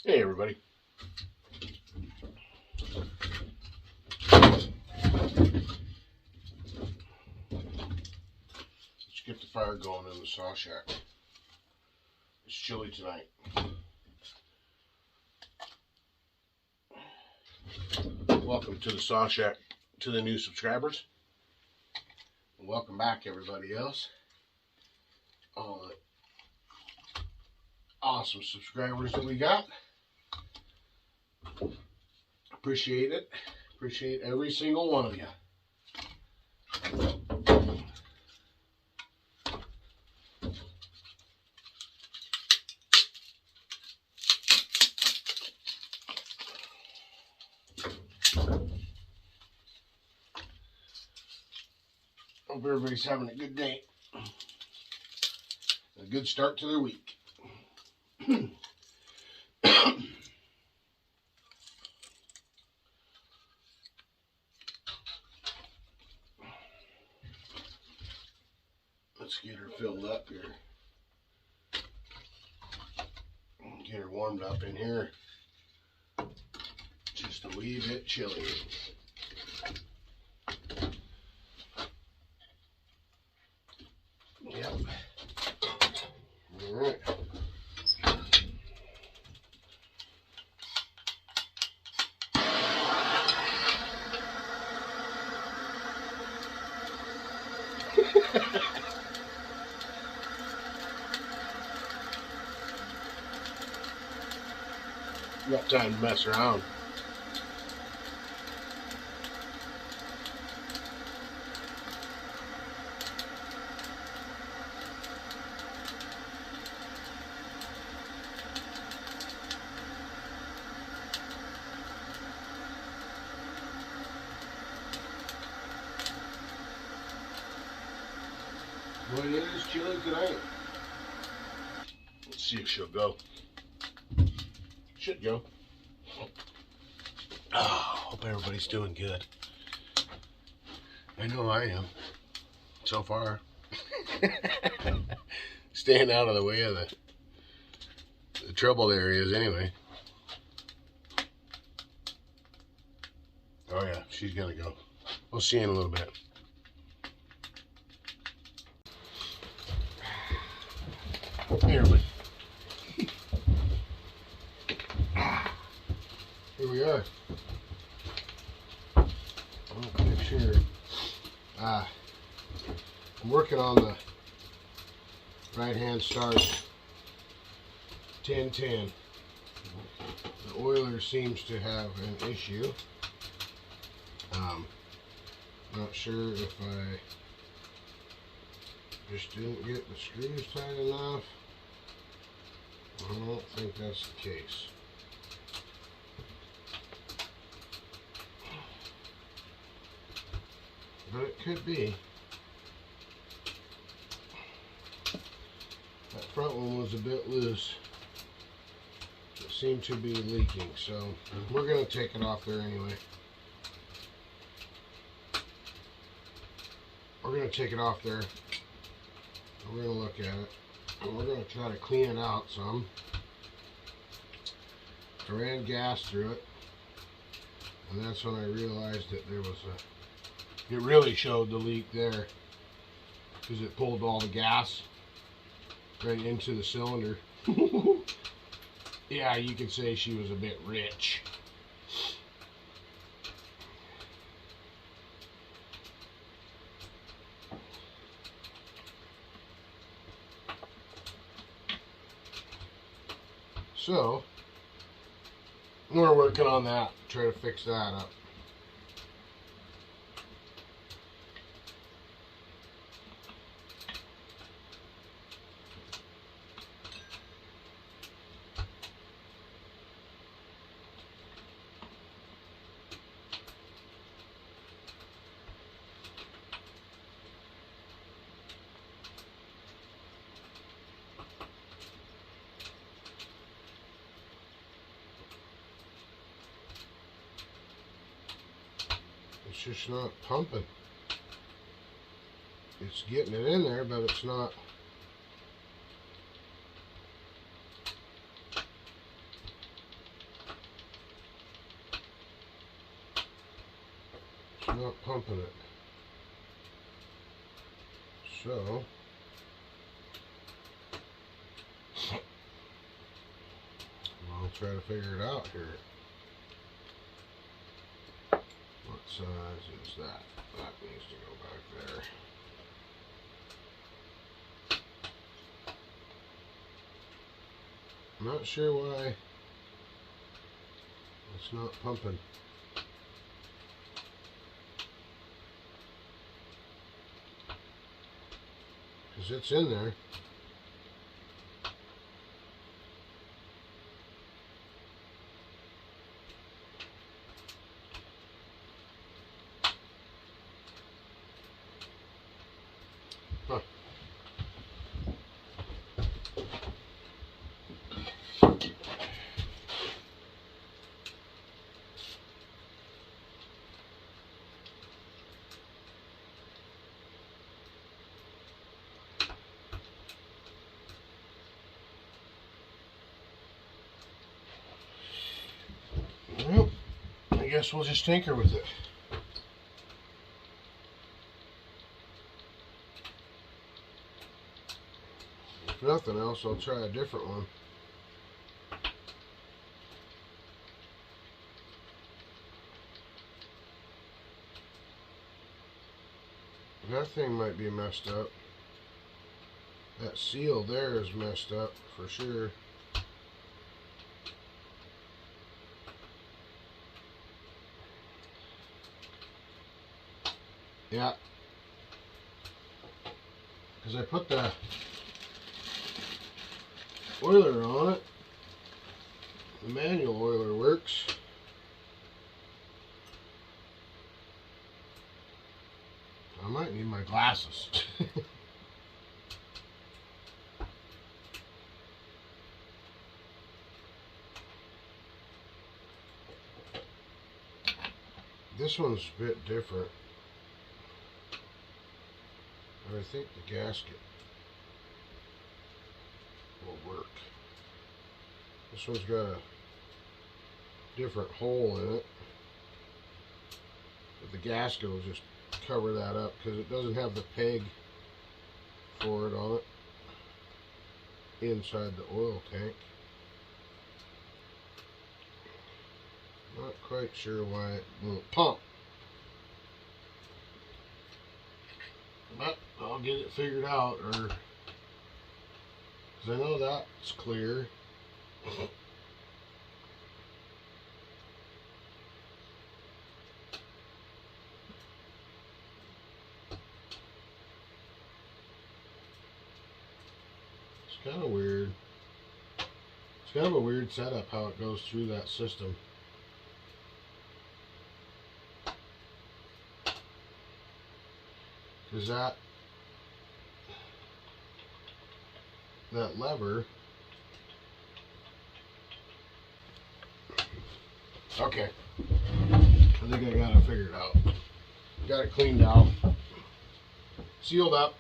Hey everybody. Let's get the fire going in the SawShack. It's chilly tonight. Welcome to the SawShack, to the new subscribers. And welcome back everybody else. All the awesome subscribers that we got. Appreciate it. Appreciate every single one of you. Hope everybody's having a good day. A good start to their week. Let's get her filled up here. Get her warmed up in here. Just a wee bit chilly. Yep. All right. You got time to mess around. Well, it is chilly tonight. Let's see if she'll go. Should go. Oh, hope everybody's doing good. I know I am. So far. Staying out of the way of the troubled areas anyway. Oh yeah, she's gonna go. We'll see you in a little bit. Hey everybody. Here we are. Okay, sure. I'm working on the right hand start 1010. The oiler seems to have an issue. Not sure if I just didn't get the screws tight enough. I don't think that's the case. But it could be. That front one was a bit loose. It seemed to be leaking, so we're going to take it off there anyway. We're going to take it off there. We're going to look at it. And we're going to try to clean it out some. I ran gas through it. And that's when I realized that there was it really showed the leak there, because it pulled all the gas right into the cylinder. Yeah, you could say she was a bit rich. So, we're working on that, try to fix that up. It's just not pumping. It's getting it in there, but it's not. not pumping it. So I'll try to figure it out here. What size is that? That needs to go back there. I'm not sure why it's not pumping. Because it's in there. Huh. Well, I guess we'll just tinker with it. If nothing else, I'll try a different one. That thing might be messed up. That seal there is messed up for sure. Yeah, because I put the oiler on it. The manual oiler works. I might need my glasses. This one's a bit different. I think the gasket will work. This one's got a different hole in it, but the gasket will just cover that up because it doesn't have the peg for it on it inside the oil tank. Not quite sure why it won't pump, but I'll get it figured out, or because I know that's clear. It's kind of weird. It's kind of a weird setup how it goes through that system. Because that lever, okay, I think I got it figured out. Got it cleaned out, sealed up,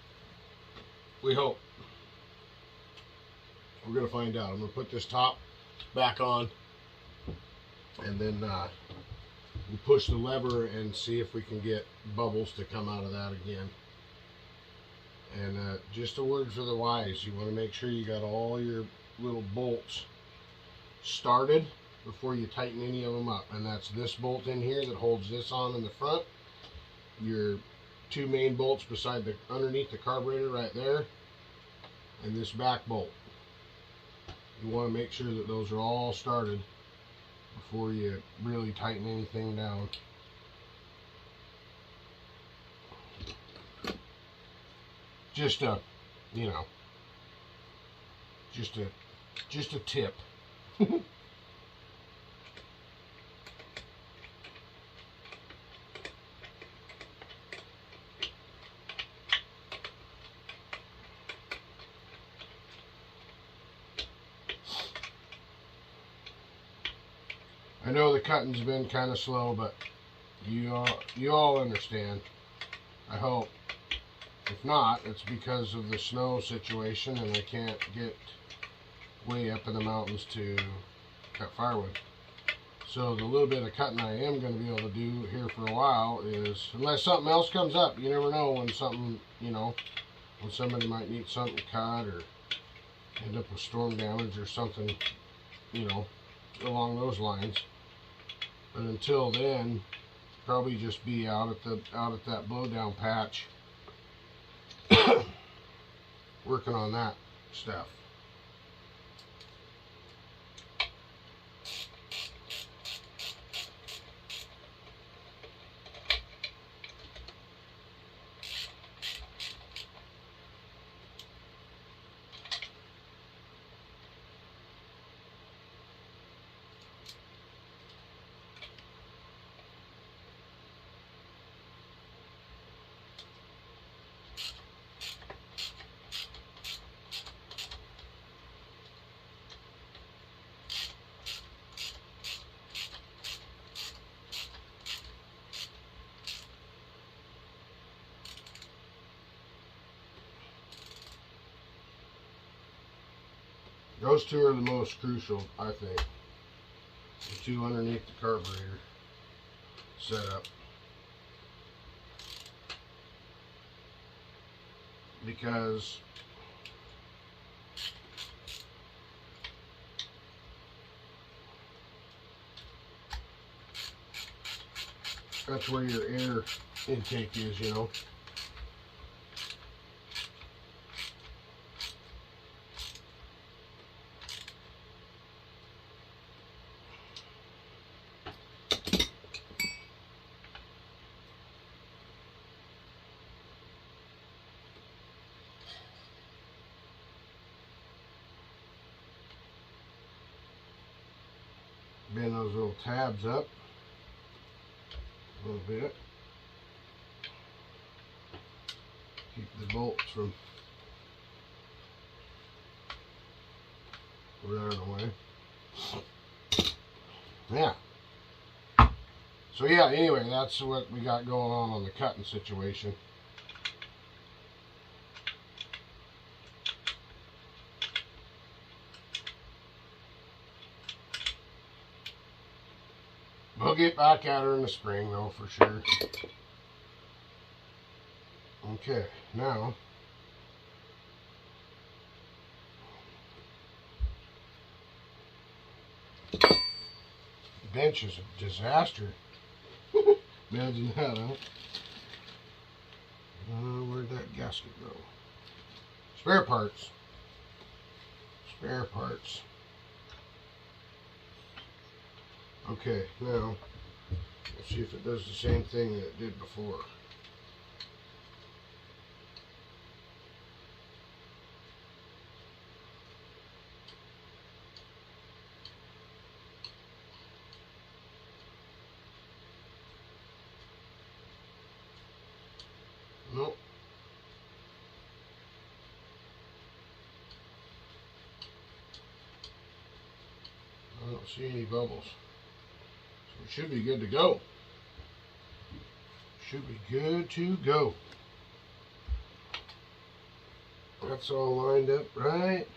we hope. We're going to find out. I'm going to put this top back on, and then we'll push the lever and see if we can get bubbles to come out of that again. And just a word for the wise, you want to make sure you got all your little bolts started before you tighten any of them up. And that's this bolt in here that holds this on in the front, your two main bolts beside the underneath the carburetor right there, and this back bolt. You want to make sure that those are all started before you really tighten anything down. Just a, you know, just a tip. I know the cutting's been kind of slow, but you all understand, I hope. If not, it's because of the snow situation and I can't get way up in the mountains to cut firewood. So the little bit of cutting I am going to be able to do here for a while is, unless something else comes up, you never know when something, you know, when somebody might need something cut or end up with storm damage or something, you know, along those lines. But until then, probably just be out at that blowdown patch working on that stuff. Those two are the most crucial, I think. The two underneath the carburetor setup. Because that's where your air intake is, you know. Bend those little tabs up a little bit. Keep the bolts from running away. Yeah. So yeah, anyway, that's what we got going on the cutting situation. We'll get back at her in the spring, though, for sure. Okay, now the bench is a disaster. Imagine that, huh? Where'd that gasket go? Spare parts. Spare parts. Okay, now let's see if it does the same thing that it did before. Nope. I don't see any bubbles. So it should be good to go. Should be good to go. That's all lined up right.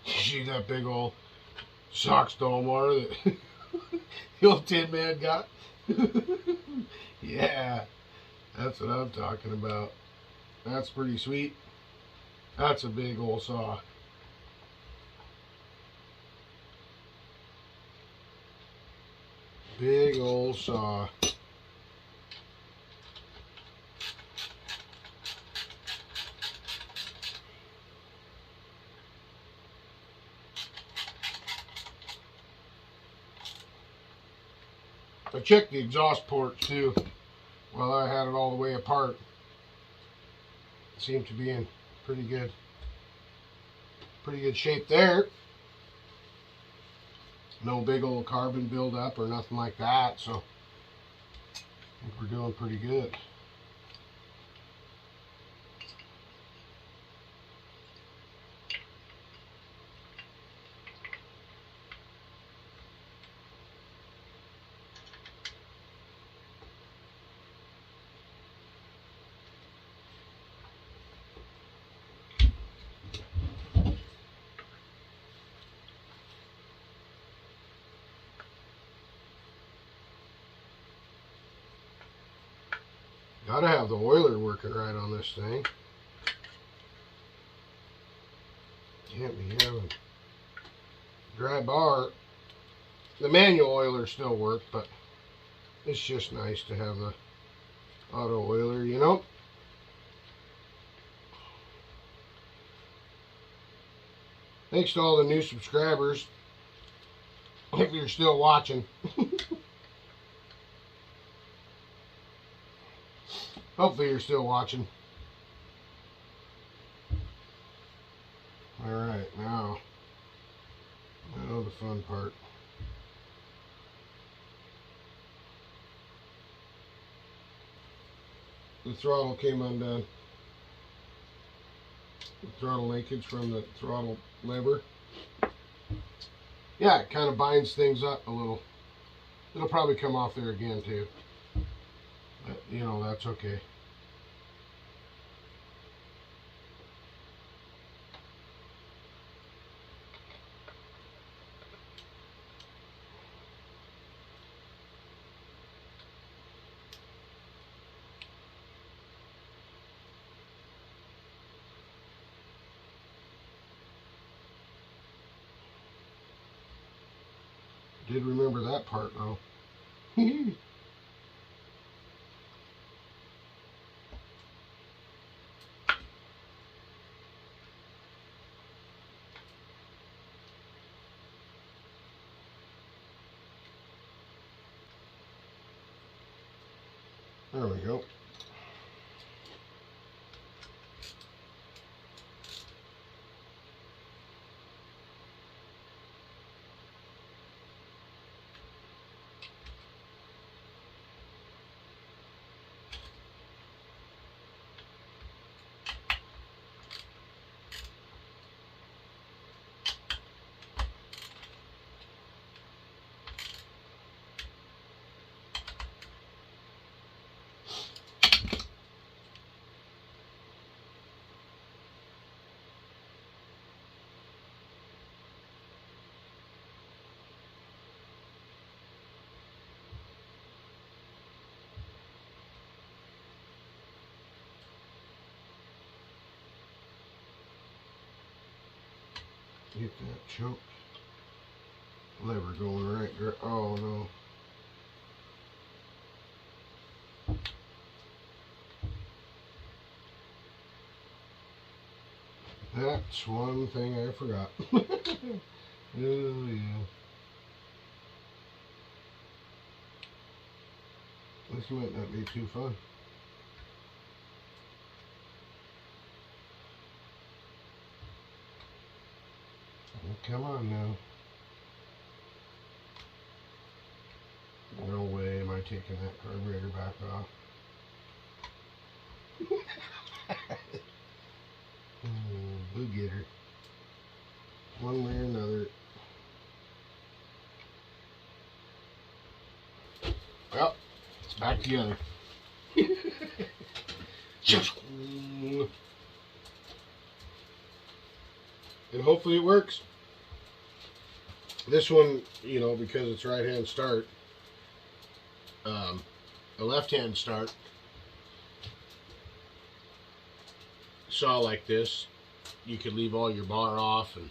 See that big old sock stalwart that the old Tin Man got? Yeah, that's what I'm talking about. That's pretty sweet. That's a big old saw. Big old saw. I checked the exhaust ports too while I had it all the way apart. It seemed to be in pretty good shape there. No big old carbon buildup or nothing like that, so I think we're doing pretty good. Gotta have the oiler working right on this thing. Can't be having dry bar. The manual oiler still worked, but it's just nice to have the auto oiler, you know. Thanks to all the new subscribers. If you're still watching. Hopefully you're still watching. Alright, now the fun part. The throttle came undone. The throttle linkage from the throttle lever. Yeah, it kind of binds things up a little. It'll probably come off there again too. But, you know, that's okay. Did remember that part though. There we go. Get that choke lever going right there. Oh no. That's one thing I forgot. Oh yeah. This might not be too fun. Oh, come on now. No way am I taking that carburetor back off. Oh, we'll get her. One way or another. Well, it's back together. And hopefully it works. This one, you know, because it's right-hand start, a left-hand start, saw like this, you could leave all your bar off and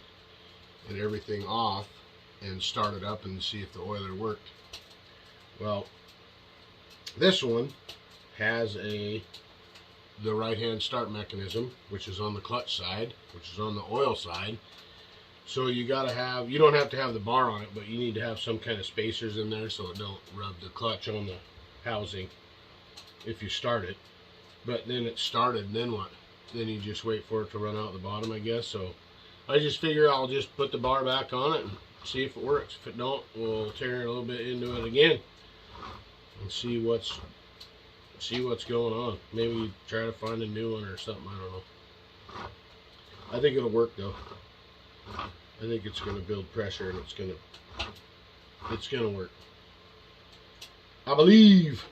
everything off and start it up and see if the oiler worked. Well, this one has the right-hand start mechanism, which is on the clutch side, which is on the oil side. So you gotta have, you don't have to have the bar on it, but you need to have some kind of spacers in there so it don't rub the clutch on the housing if you start it. But then it's started, and then what? Then you just wait for it to run out the bottom, I guess. So I just figure I'll just put the bar back on it and see if it works. If it don't, we'll tear it a little bit into it again and see what's going on. Maybe try to find a new one or something, I don't know. I think it'll work though. I think it's going to build pressure and it's going to work. I believe.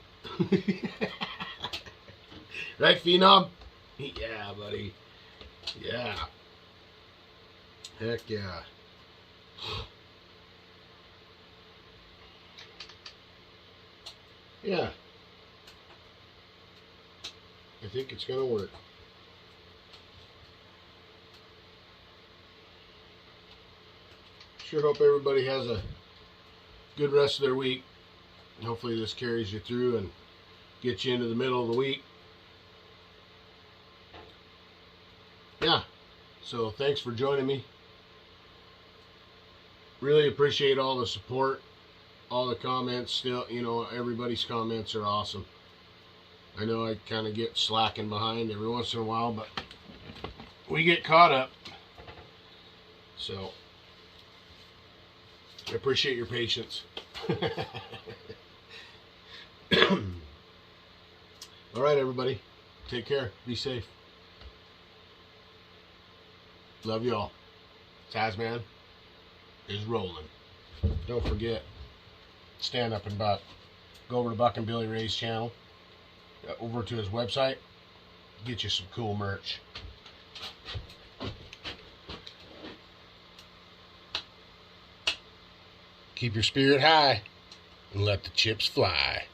Right, Phenom? Yeah, buddy. Yeah. Heck yeah. Yeah. think it's going to work. Sure hope everybody has a good rest of their week. Hopefully this carries you through and gets you into the middle of the week. Yeah, so thanks for joining me. Really appreciate all the support, all the comments. Still, you know, everybody's comments are awesome. I know I kind of get slacking behind every once in a while, but we get caught up. So I appreciate your patience. All right, everybody. Take care. Be safe. Love you all. Tazman is rolling. Don't forget, stand up and buck. Go over to Buck and Billy Ray's channel. Over to his website. Get you some cool merch. Keep your spirit high and let the chips fly.